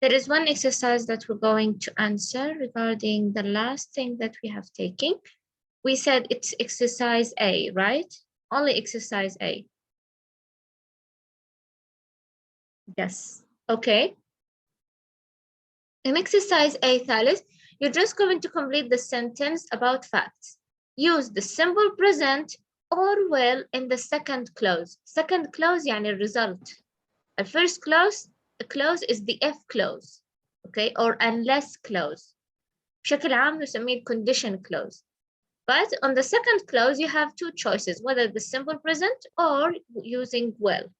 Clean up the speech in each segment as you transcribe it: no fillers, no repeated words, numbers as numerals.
There is one exercise that we're going to answer regarding the last thing that we have taken. We said it's exercise A, right? Only exercise A. Yes, okay. In exercise A, Thalith, you're just going to complete the sentence about facts. Use the simple present or will in the second clause. Second clause يعني result. The first clause, the clause is the if clause, okay, or unless clause. بشكل عام نسميه condition clause. But on the second clause, you have two choices, whether the simple present or using will.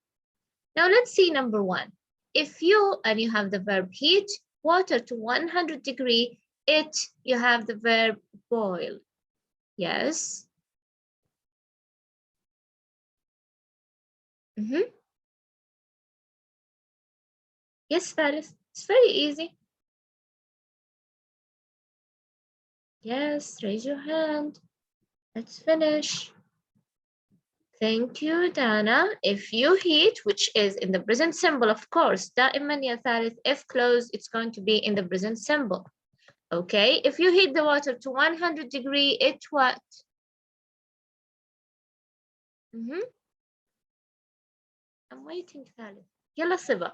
Now let's see number one. If you, and you have the verb heat water to 100 degrees, you have the verb boil. Yes. Yes, Faris. It's very easy. Yes, raise your hand. Let's finish. Thank you, Dana. If you heat, which is in the present simple, of course, دائما يا ثالث, if closed, it's going to be in the present simple. Okay, if you heat the water to 100 degrees, it what? I'm waiting, ثالث. يلا صبا.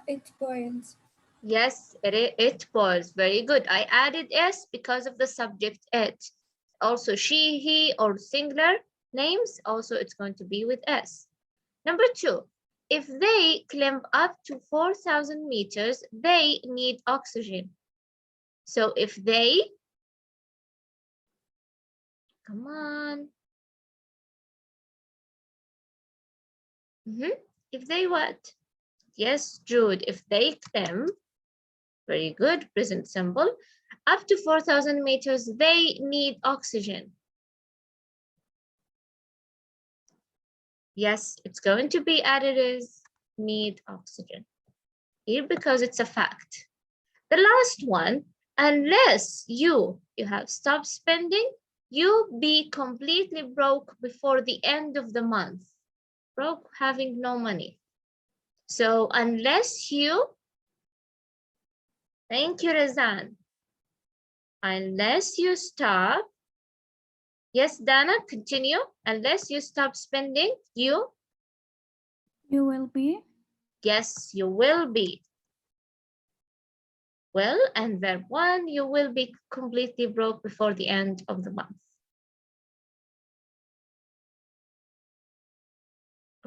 It boils. Yes, it boils. Very good. I added S because of the subject it. Also she, he, or singular names, also it's going to be with S. Number two, if they climb up to 4,000 meters, they need oxygen. So if they, come on. If they what? Yes, Jude, if they climb, very good, present simple. Up to 4,000 meters, they need oxygen. Yes, it's going to be added as need oxygen here because it's a fact. The last one, unless you have stopped spending, you be completely broke before the end of the month. Broke, having no money. So unless you, thank you, Razan. Unless you stop, yes, Dana, continue. Unless you stop spending, you will be. Yes, you will be. Well, and verb one, you will be completely broke before the end of the month.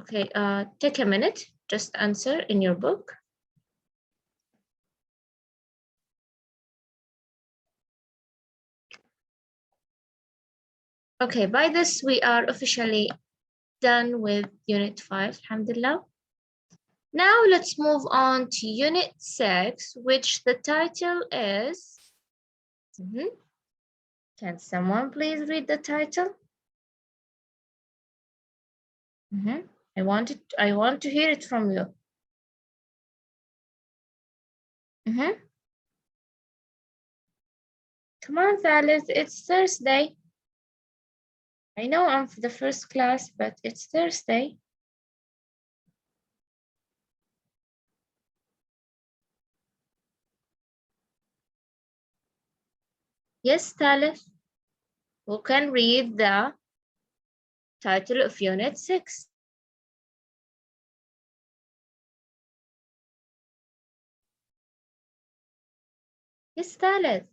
Okay, take a minute, just answer in your book. Okay, by this, we are officially done with Unit 5, alhamdulillah. Now let's move on to Unit 6, which the title is... Can someone please read the title? I want to hear it from you. Come on, Thalith, it's Thursday. I know I'm for the first class, but it's Thursday. Yes, Thalith, who can read the title of Unit 6? Yes, Thalith.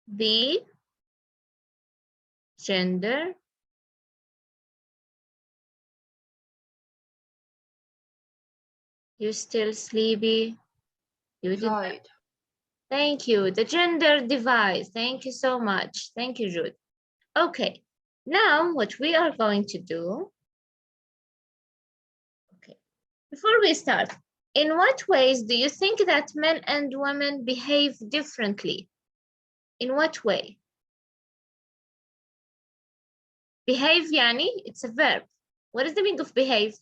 The gender you still sleepy? You did. Thank you. The gender divide. Thank you so much. Thank you, Jude. Okay. Now what we are going to do. Okay. Before we start, in what ways do you think that men and women behave differently? In what way? Behave yani, it's a verb. What is the meaning of behave?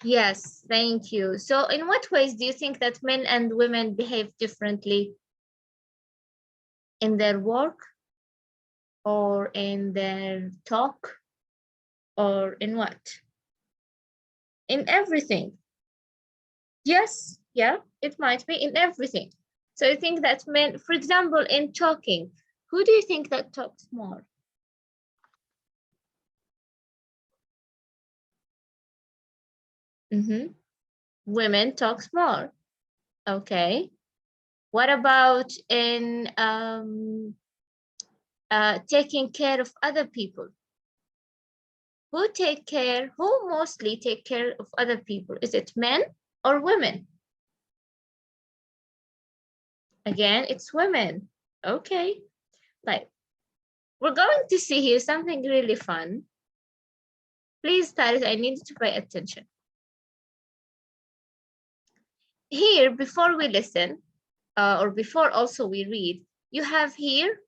Yes, thank you. So in what ways do you think that men and women behave differently? In their work or in their talk, or in what? In everything. Yes, yeah, it might be in everything. So I think that men, for example, in talking, who do you think that talks more? Women talks more. Okay. What about in taking care of other people? Who mostly take care of other people? Is it men or women? Again, it's women. Okay. Like, we're going to see here something really fun. Please, Taris, I need you to pay attention. Here, before we listen, or before also we read, you have here,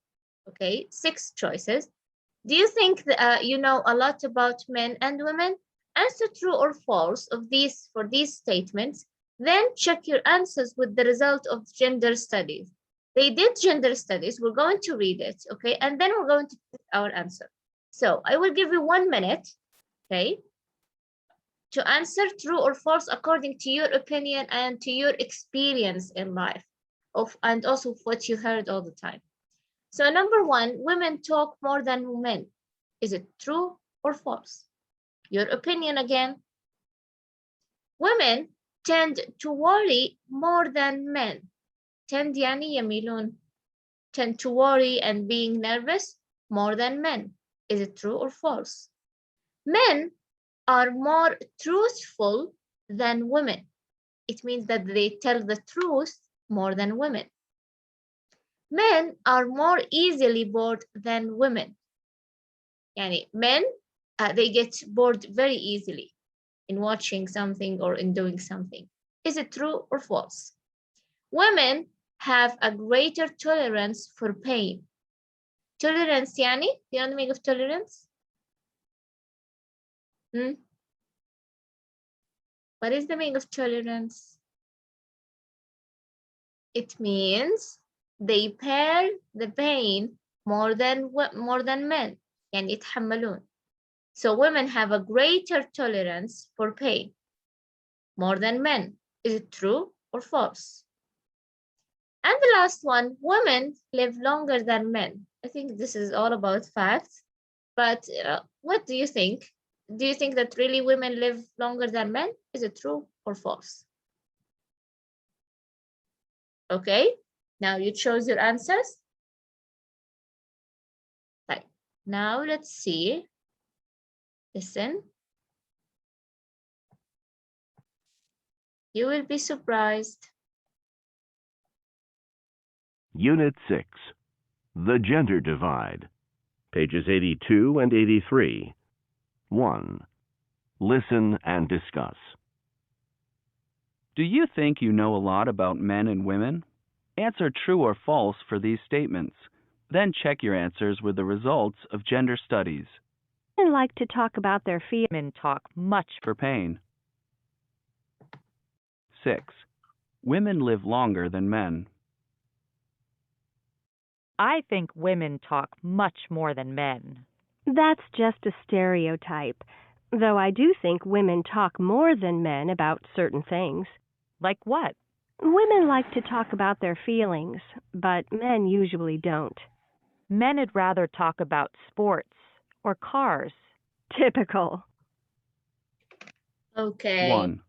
okay, 6 choices. Do you think that, you know a lot about men and women? Answer true or false for these statements. Then check your answers with the result of gender studies. They did gender studies. We're going to read it, okay? And then we're going to put our answer. So I will give you 1 minute, okay, to answer true or false according to your opinion and to your experience in life, and also what you heard all the time. So number 1, women talk more than men. Is it true or false? Your opinion again. Women tend to worry more than men. Tend يعني يميلون. Tend to worry and being nervous more than men. Is it true or false? Men are more truthful than women. It means that they tell the truth more than women. Men are more easily bored than women. Yani men, they get bored very easily in watching something or in doing something. Is it true or false? Women have a greater tolerance for pain. Tolerance يعني, do you know the meaning of tolerance? What is the meaning of tolerance? It means they bear the pain more than men. يعني يتحملون. So women have a greater tolerance for pain more than men. Is it true or false? And the last one, women live longer than men. I think this is all about facts, but what do you think? Do you think that really women live longer than men? Is it true or false? Okay, now you chose your answers. Right, now let's see. Listen. You will be surprised. Unit 6, The Gender Divide, pages 82 and 83. 1. Listen and discuss. Do you think you know a lot about men and women? Answer true or false for these statements. Then check your answers with the results of gender studies. Women like to talk about their feelings. Women talk much for pain. 6. Women live longer than men. I think women talk much more than men. That's just a stereotype, though I do think women talk more than men about certain things. Like what? Women like to talk about their feelings, but men usually don't. Men would rather talk about sports or cars. Typical. Okay. 1.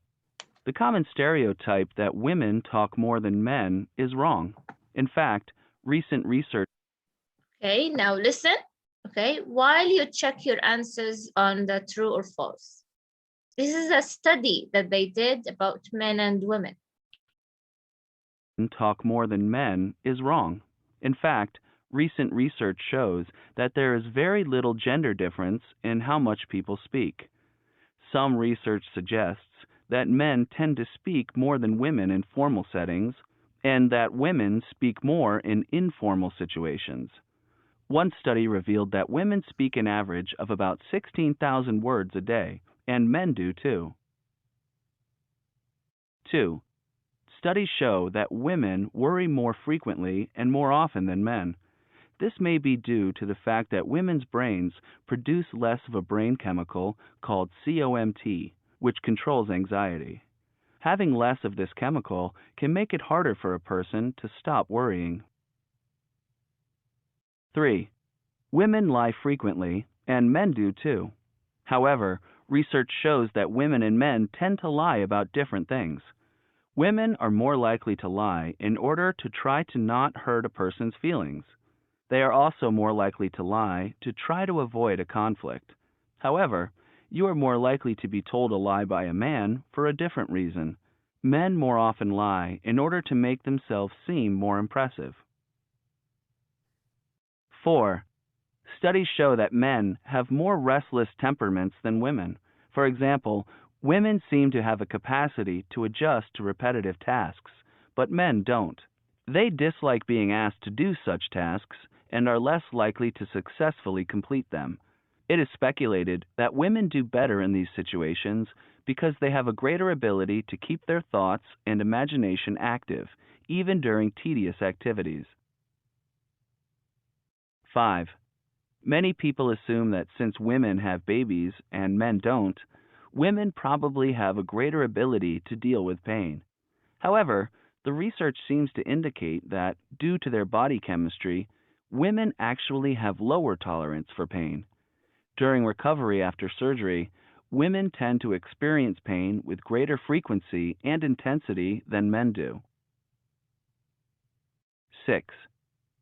The common stereotype that women talk more than men is wrong. In fact, recent research. Okay, now listen. Okay, while you check your answers on the true or false. This is a study that they did about men and women. Talk more than men is wrong. In fact, recent research shows that there is very little gender difference in how much people speak. Some research suggests that men tend to speak more than women in formal settings, and that women speak more in informal situations. One study revealed that women speak an average of about 16,000 words a day, and men do too. 2. Studies show that women worry more frequently and more often than men. This may be due to the fact that women's brains produce less of a brain chemical called COMT, which controls anxiety. Having less of this chemical can make it harder for a person to stop worrying. 3. Women lie frequently, and men do too. However, research shows that women and men tend to lie about different things. Women are more likely to lie in order to try to not hurt a person's feelings. They are also more likely to lie to try to avoid a conflict. However, you are more likely to be told a lie by a man for a different reason. Men more often lie in order to make themselves seem more impressive. 4. Studies show that men have more restless temperaments than women. For example, women seem to have a capacity to adjust to repetitive tasks, but men don't. They dislike being asked to do such tasks and are less likely to successfully complete them. It is speculated that women do better in these situations because they have a greater ability to keep their thoughts and imagination active, even during tedious activities. 5. Many people assume that since women have babies and men don't, women probably have a greater ability to deal with pain. However, the research seems to indicate that, due to their body chemistry, women actually have lower tolerance for pain. During recovery after surgery, women tend to experience pain with greater frequency and intensity than men do. 6.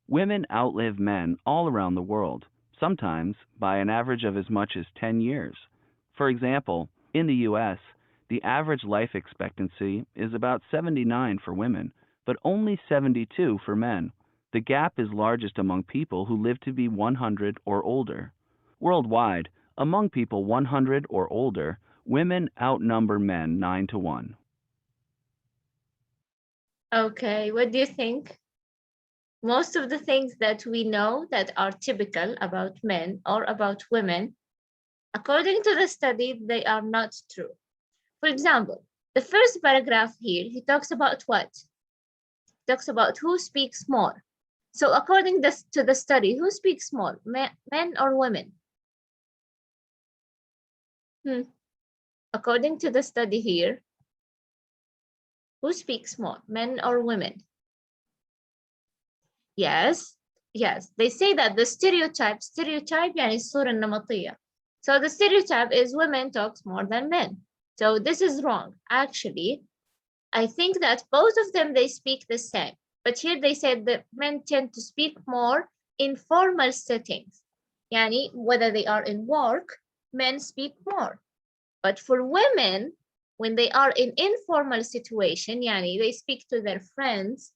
Women outlive men all around the world, sometimes by an average of as much as 10 years. For example, in the U.S., the average life expectancy is about 79 for women, but only 72 for men. The gap is largest among people who live to be 100 or older. Worldwide, among people 100 or older, women outnumber men 9 to 1. Okay, what do you think? Most of the things that we know that are typical about men or about women, according to the study, they are not true. For example, the first paragraph here, he talks about what? He talks about who speaks more. So according to the study, who speaks more, men or women? According to the study here, who speaks more, men or women? Yes, they say that the stereotype يعني الصورة النمطية. So the stereotype is women talks more than men. So this is wrong. Actually, I think that both of them, they speak the same. But here they said that men tend to speak more in formal settings. Yani, whether they are in work, men speak more. But for women, when they are in informal situation, yani, they speak to their friends,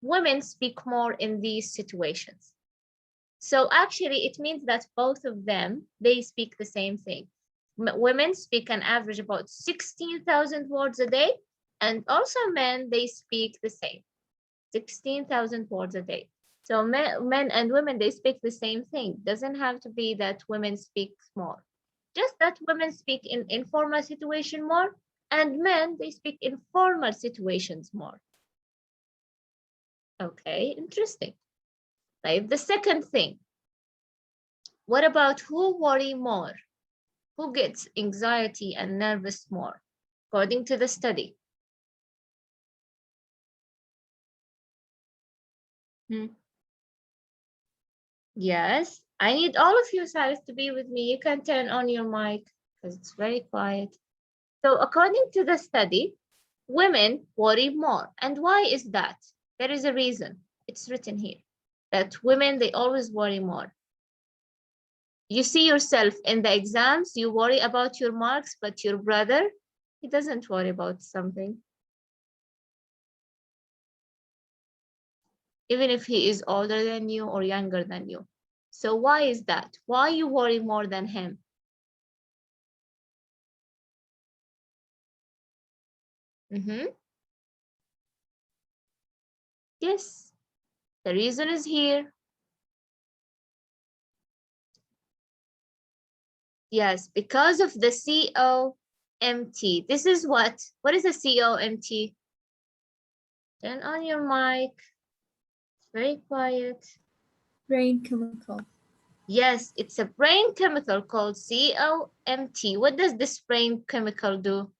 women speak more in these situations. So actually, it means that both of them, they speak the same thing. Women speak an average about 16,000 words a day, and also men, they speak the same, 16,000 words a day. So men and women, they speak the same thing. Doesn't have to be that women speak more. Just that women speak in informal situation more, and men, they speak in formal situations more. Okay, interesting. Like the second thing, what about who worry more? Who gets anxiety and nervous more, according to the study? Yes, I need all of you guys to be with me. You can turn on your mic because it's very quiet. So according to the study, women worry more. And why is that? There is a reason. It's written here that women, they always worry more. You see yourself in the exams, you worry about your marks, but your brother, he doesn't worry about something. Even if he is older than you or younger than you. So why is that? Why you worry more than him? Yes, the reason is here. Yes, because of the COMT. This is what is the COMT? Turn on your mic. It's very quiet. Brain chemical. Yes, it's a brain chemical called COMT. What does this brain chemical do?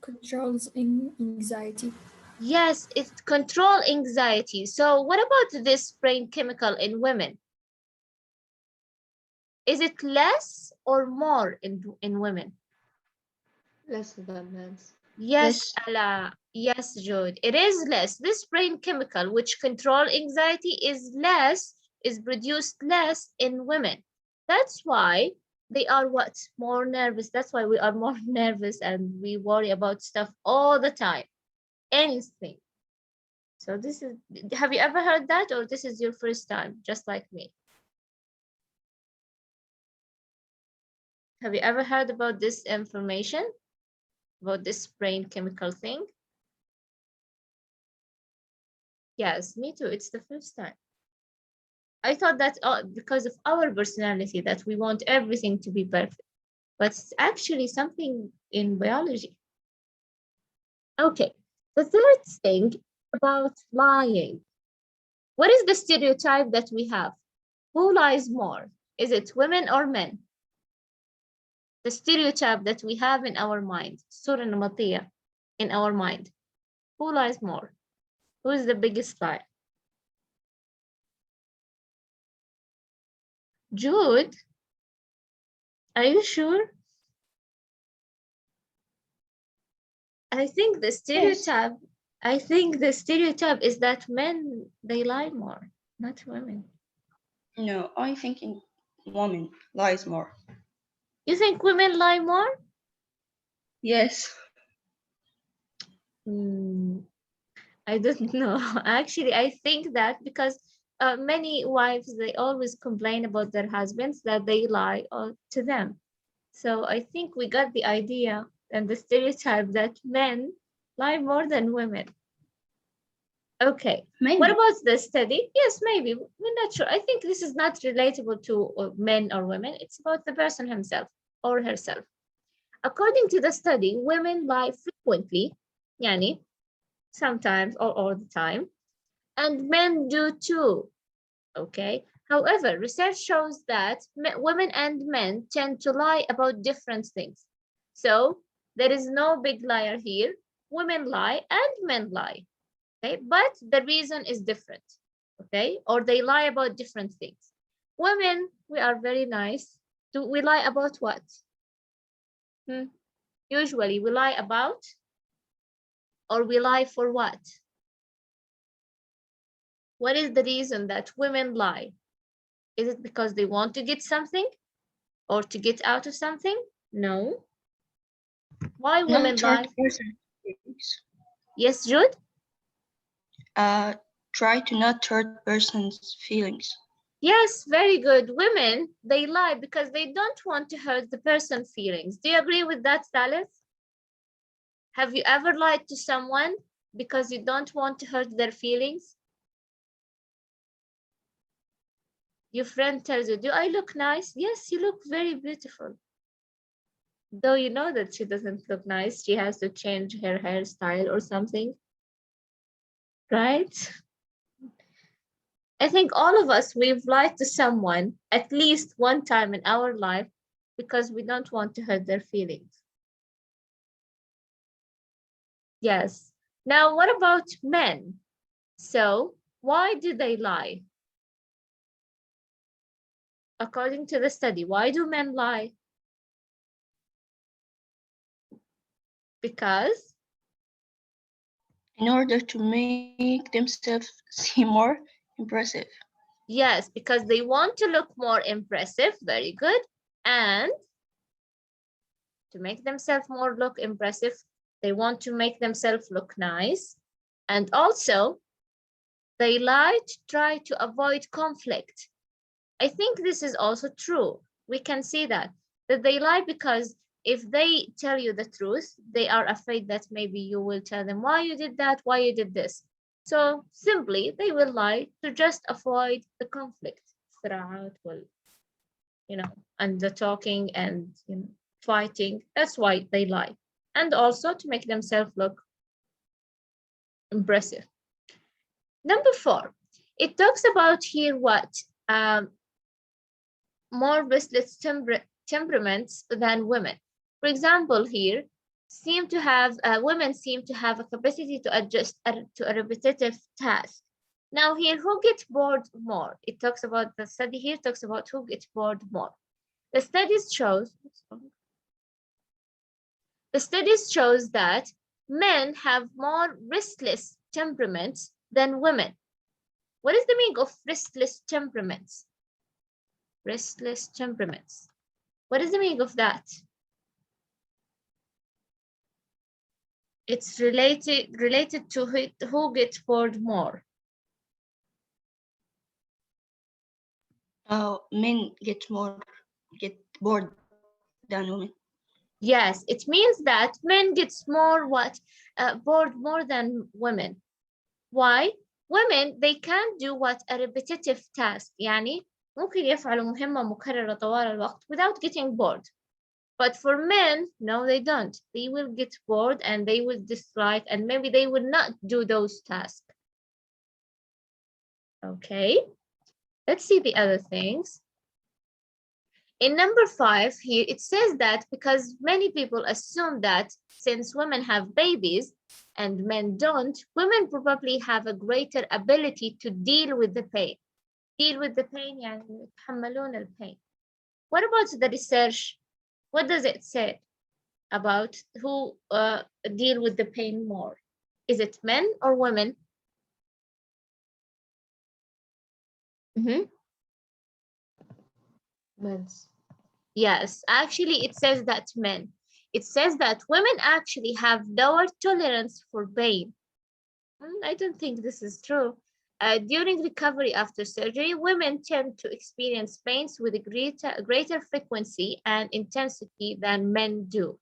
Controls anxiety. Yes, it controls anxiety. So what about this brain chemical in women? Is it less or more in women? Less than men's. Yes, Less. Ala. Yes, Jude. It is less. This brain chemical, which control anxiety, is produced less in women. That's why they are what? More nervous. That's why we are more nervous and we worry about stuff all the time. Anything. So this is, have you ever heard that, or this is your first time, just like me? Have you ever heard about this information, about this brain chemical thing? Yes, me too. It's the first time. I thought that because of our personality that we want everything to be perfect, but it's actually something in biology. Okay, the third thing about lying. What is the stereotype that we have? Who lies more? Is it women or men? The stereotype that we have in our mind, Surah Namatiyah, in our mind. Who lies more? Who is the biggest liar? Jude, are you sure? I think the stereotype, I think the stereotype is that men, they lie more, not women. No, I think woman lies more. You think women lie more? Yes. I don't know. Actually, I think that because many wives, they always complain about their husbands that they lie to them. So I think we got the idea and the stereotype that men lie more than women. Okay. Maybe. What about the study? Yes, maybe. We're not sure. I think this is not relatable to men or women. It's about the person himself or herself. According to the study, women lie frequently, yani, sometimes or all the time, and men do too. Okay. However, research shows that women and men tend to lie about different things. So there is no big liar here. Women lie and men lie. Okay, but the reason is different. Okay, or they lie about different things. Women, we are very nice. Do we lie about what? Usually we lie about, or we lie for what? What is the reason that women lie? Is it because they want to get something or to get out of something? No. Why women lie? Yes, Jude? Try to not hurt person's feelings. Yes, very good. Women, they lie because they don't want to hurt the person's feelings. Do you agree with that, Salis? Have you ever lied to someone because you don't want to hurt their feelings? Your friend tells you, do I look nice? Yes, you look very beautiful. Though you know that she doesn't look nice, she has to change her hairstyle or something, right? I think all of us, we've lied to someone at least one time in our life because we don't want to hurt their feelings. Yes. Now, what about men? So, why do they lie? According to the study, why do men lie? Because? In order to make themselves seem more impressive. Yes, because they want to look more impressive. Very good. And to make themselves more look impressive, they want to make themselves look nice. And also, they lie to try to avoid conflict. I think this is also true. We can see that they lie because if they tell you the truth, they are afraid that maybe you will tell them why you did that, why you did this. So simply, they will lie to just avoid the conflict. And the talking and fighting. That's why they lie. And also to make themselves look impressive. Number 4, it talks about here what? More restless temperaments than women. For example, here, women seem to have a capacity to adjust to a repetitive task. Now here, who gets bored more? It talks about, the study here talks about who gets bored more. The studies shows that men have more restless temperaments than women. What is the meaning of restless temperaments? Restless temperaments. What is the meaning of that? It's related to who gets bored more. Men get bored than women. Yes, it means that men gets more bored more than women. Why? Women, they can do what? A repetitive task. يعني ممكن يفعلوا مهمة مكررة طوال الوقت without getting bored. But for men, no, they don't. They will get bored and they will dislike, and maybe they will not do those tasks. Okay, let's see the other things. In number 5 here, it says that because many people assume that since women have babies and men don't, women probably have a greater ability to deal with the pain. Deal with the pain, يعني يتحملون الpain. What about the research? What does it say about who deal with the pain more? Is it men or women? Men's. Yes, actually it says that men. It says that women actually have lower tolerance for pain. I don't think this is true. During recovery after surgery, women tend to experience pains with a greater frequency and intensity than men do.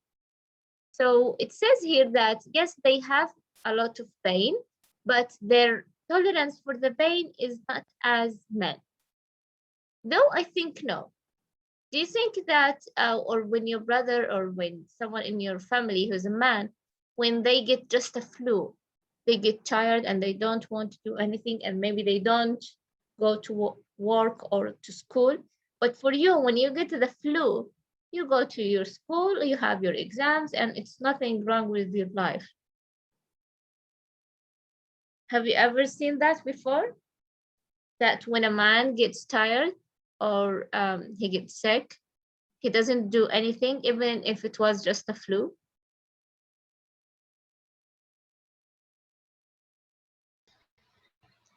So it says here that, yes, they have a lot of pain, but their tolerance for the pain is not as men. Though I think no. Do you think that, or when your brother or when someone in your family who's a man, when they get just a flu, they get tired and they don't want to do anything, and maybe they don't go to work or to school? But for you, when you get the flu, you go to your school, you have your exams, and it's nothing wrong with your life. Have you ever seen that before? That when a man gets tired or he gets sick, he doesn't do anything, even if it was just a flu?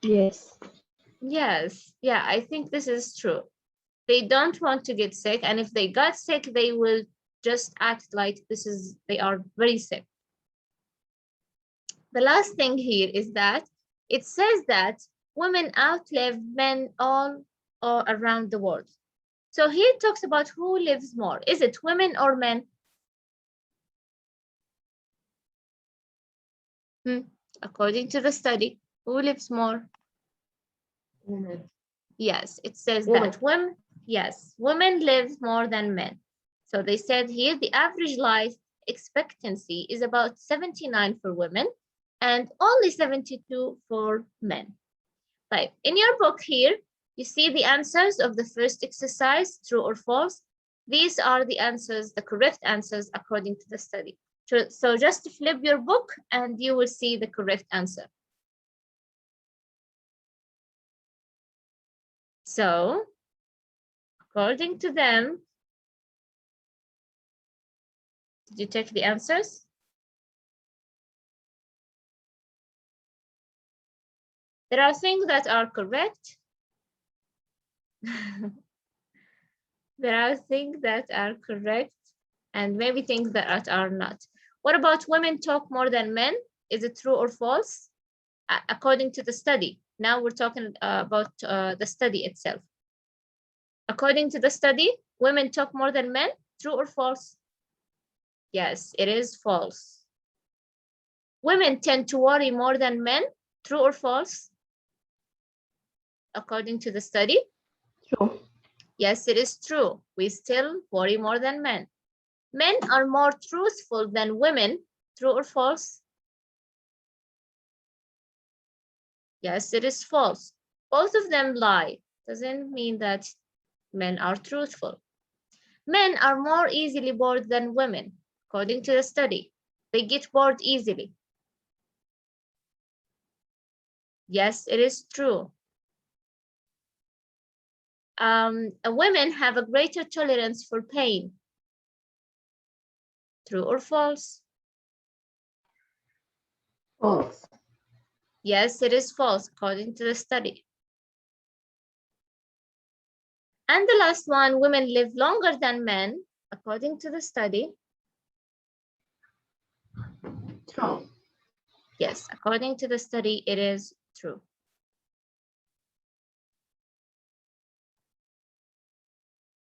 Yes. Yes, yeah, I think this is true. They don't want to get sick, and if they got sick, they will just act like they are very sick. The last thing here is that it says that women outlive men all around the world. So here it talks about who lives more. Is it women or men? According to the study, who lives more? Women. Yes, it says that women live more than men. So they said here the average life expectancy is about 79 for women and only 72 for men. Right. In your book here, you see the answers of the first exercise, true or false. These are the answers, the correct answers according to the study. So just flip your book and you will see the correct answer. So, according to them, did you check the answers? There are things that are correct. There are things that are correct and maybe things that are not. What about women talk more than men? Is it true or false? According to the study. Now we're talking about the study itself. According to the study, women talk more than men. True or false? Yes, it is false. Women tend to worry more than men. True or false? According to the study? True. Yes, it is true. We still worry more than men. Men are more truthful than women. True or false? Yes, it is false. Both of them lie. Doesn't mean that men are truthful. Men are more easily bored than women, according to the study. They get bored easily. Yes, it is true. Women have a greater tolerance for pain. True or false? False. Yes, it is false, according to the study. And the last one, women live longer than men, according to the study. True. Yes, according to the study, it is true.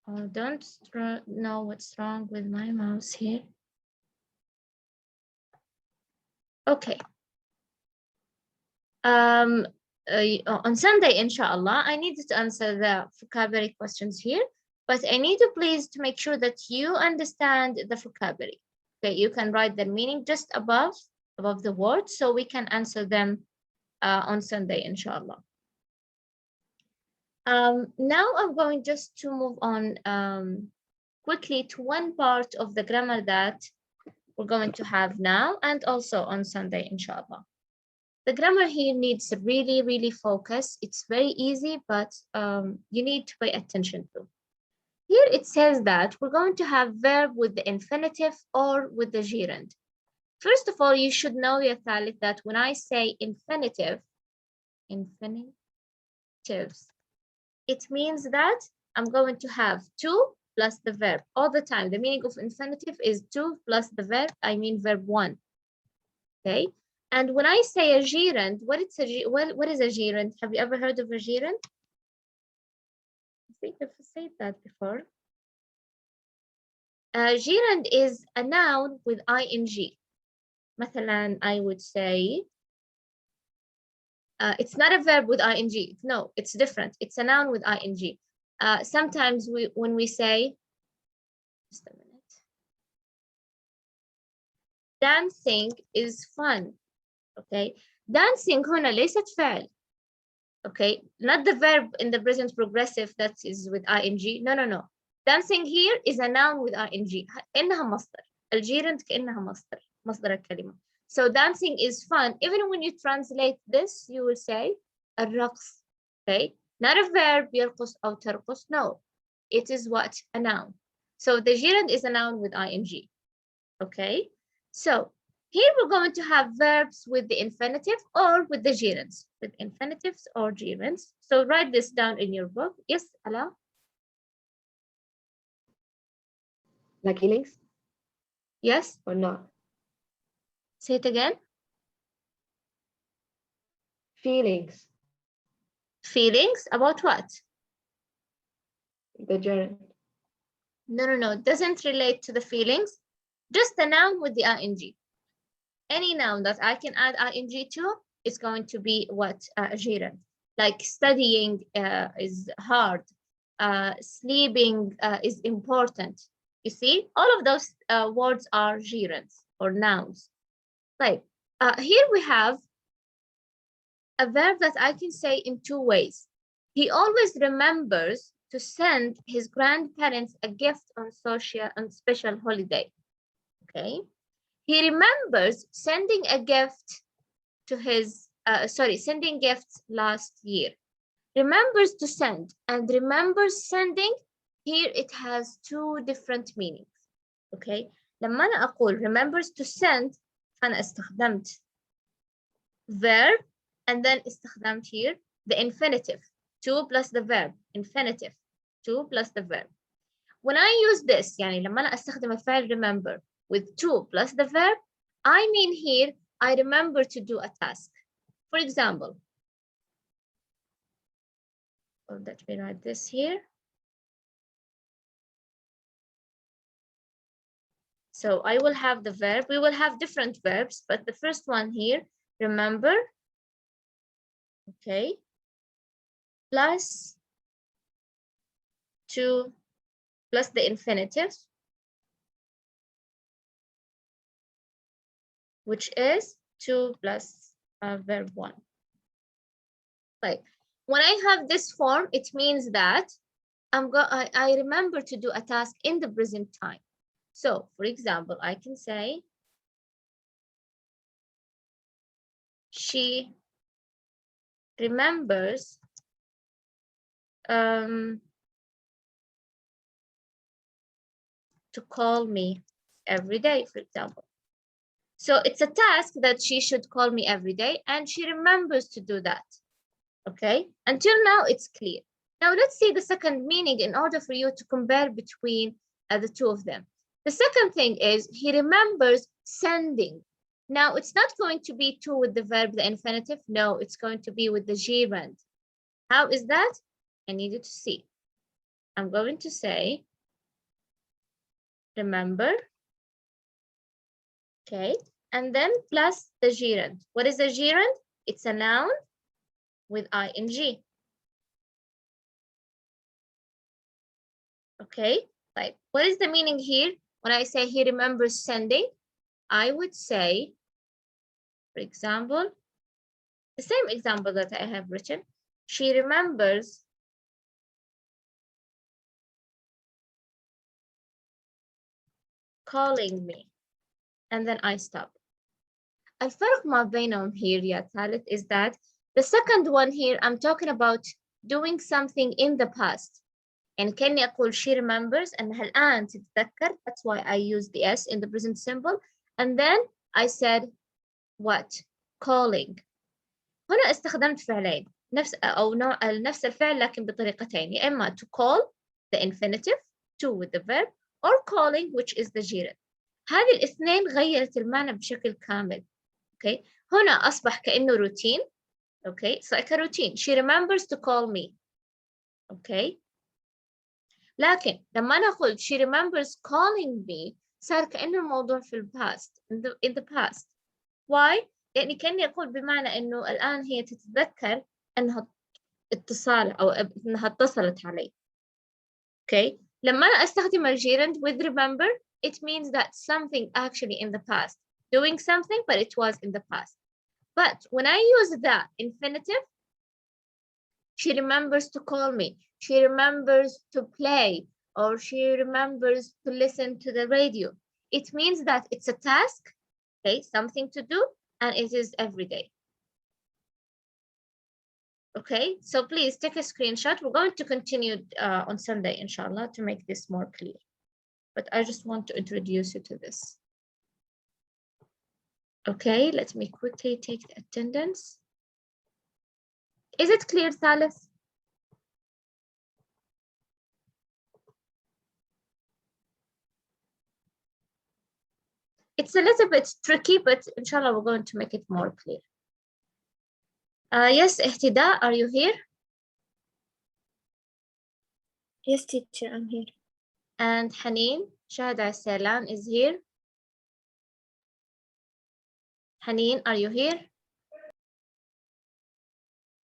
Oh, don't know what's wrong with my mouse here. Okay. On Sunday, inshallah, I needed to answer the vocabulary questions here, but I need to please to make sure that you understand the vocabulary. Okay, you can write the meaning just above the words, so we can answer them on Sunday, inshallah. Now I'm going just to move on quickly to one part of the grammar that we're going to have now and also on Sunday, inshallah. The grammar here needs really, really focus. It's very easy, but you need to pay attention to. Here it says that we're going to have verb with the infinitive or with the gerund. First of all, you should know, ya Thalith, that when I say infinitives, it means that I'm going to have to plus the verb all the time. The meaning of infinitive is to plus the verb, I mean verb one. Okay. And when I say a gerund, what is a gerund? Have you ever heard of a gerund? I think I've said that before. A gerund is a noun with ing. مثلا, I would say, it's not a verb with ing. No, it's different. It's a noun with ing. Sometimes when we say, just a minute, dancing is fun. Okay, dancing هنا ليست فعل. Okay, not the verb in the present progressive that is with ing. No. Dancing here is a noun with ing. إنها مصدر. الجيرند كأنها مصدر الكلمة. So dancing is fun. Even when you translate this, you will say الرقص. Okay, not a verb يرقص أو ترقص. No, it is what? A noun. So the gerund is a noun with ing. Okay, so here we're going to have verbs with the infinitive or with the gerunds, with infinitives or gerunds. So write this down in your book. Yes, Ala? Like feelings Yes? or not? Say it again. Feelings. Feelings about what? The gerund. No. Doesn't relate to the feelings. Just a noun with the ing. Any noun that I can add ing to is going to be what? A gerund. Like studying is hard. Sleeping is important. You see, all of those words are gerunds or nouns. Right. Here we have a verb that I can say in two ways. He always remembers to send his grandparents a gift on special holiday. Okay. He remembers sending a gift to his, sending gifts last year. Remembers to send and remembers sending, here it has two different meanings. Okay. لما أنا أقول remembers to send, فأنا استخدمت verb and then استخدمت here the infinitive, to plus the verb, infinitive, to plus the verb. When I use this, يعني لما أنا أستخدم الفعل remember with to plus the verb, I mean here, I remember to do a task. For example, let me write this here. So I will have the verb. We will have different verbs, but the first one here, remember, okay, plus to plus the infinitive, which is to plus verb one. Like when I have this form, it means that I remember to do a task in the present time. So for example, I can say she remembers to call me every day, for example. So it's a task that she should call me every day, and she remembers to do that. Okay, until now it's clear. Now let's see the second meaning in order for you to compare between the two of them. The second thing is he remembers sending. Now it's not going to be to with the verb, the infinitive. No, it's going to be with the gerund. How is that? I need you to see. I'm going to say, remember, okay, and then plus the gerund. What is the gerund? It's a noun with ing. Okay, like what is the meaning here? When I say he remembers sending, I would say, for example, the same example that I have written, she remembers calling me, and then I stop. الفرق ما بينهم here يا ثالث is that the second one here I'm talking about doing something in the past. يعني كأني أقول she remembers أنها الآن تتذكر. That's why I use the S in the present simple. And then I said what? Calling. هنا استخدمت فعلين نفس أو نفس الفعل لكن بطريقتين. يا إما to call the infinitive to with the verb, or calling which is the gerund. هذه الاثنين غيرت المعنى بشكل كامل. Okay. هنا أصبح كأنه روتين. Okay. It's like a routine. She remembers to call me. Okay. لكن لما أنا أقول she remembers calling me صار كأنه الموضوع في الباست in the past. Why؟ يعني كأني أقول بمعنى إنه الآن هي تتذكر أنها اتصال أو أنها اتصلت علي. Okay. لما أنا أستخدم الجيرند with remember, it means that something actually in the past, doing something but it was in the past. But when I use the infinitive, she remembers to call me, she remembers to play, or she remembers to listen to the radio. It means that it's a task, okay, something to do, and it is every day. Okay, so please take a screenshot. We're going to continue on Sunday, inshallah, to make this more clear. But I just want to introduce you to this. Okay, let me quickly take the attendance. Is it clear, Thalith? It's a little bit tricky, but inshallah, we're going to make it more clear. Yes, Ihtida, are you here? Yes, teacher, I'm here. And Haneen, Shahada Salan is here. Haneen, are you here?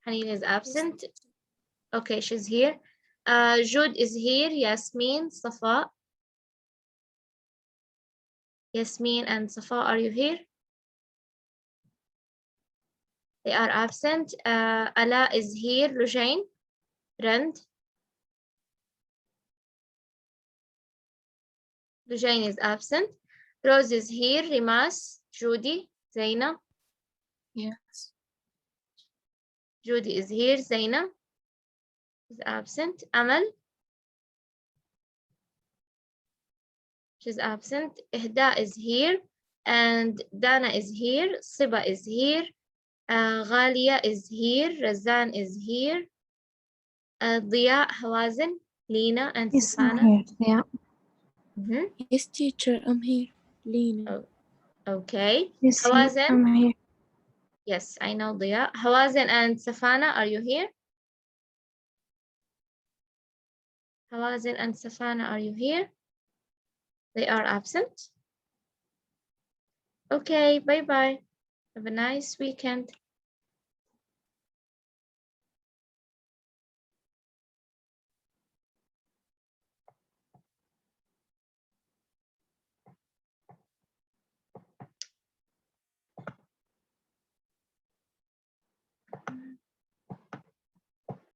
Haneen is absent. Okay, she's here. Jude is here. Yasmin, Safa. Yasmin and Safa, are you here? They are absent. Ala is here. Lujain, Rand. Lujain is absent. Rose is here. Rimas, Judy, Zaina. Yes. Judy is here. Zaina is absent. Amal. She's absent. Ihda is here. And Dana is here. Siba is here. Ghalia is here. Razan is here. Diya, Hawazin, Lena, and Yes, Safana. I'm here. Yeah. Yes, teacher, I'm here. Lena. Oh, okay. Yes, Hawazin. I'm here. Yes, I know Diya. Hawazin and Safana, are you here? Hawazin and Safana, are you here? They are absent. Okay, bye-bye. Have a nice weekend.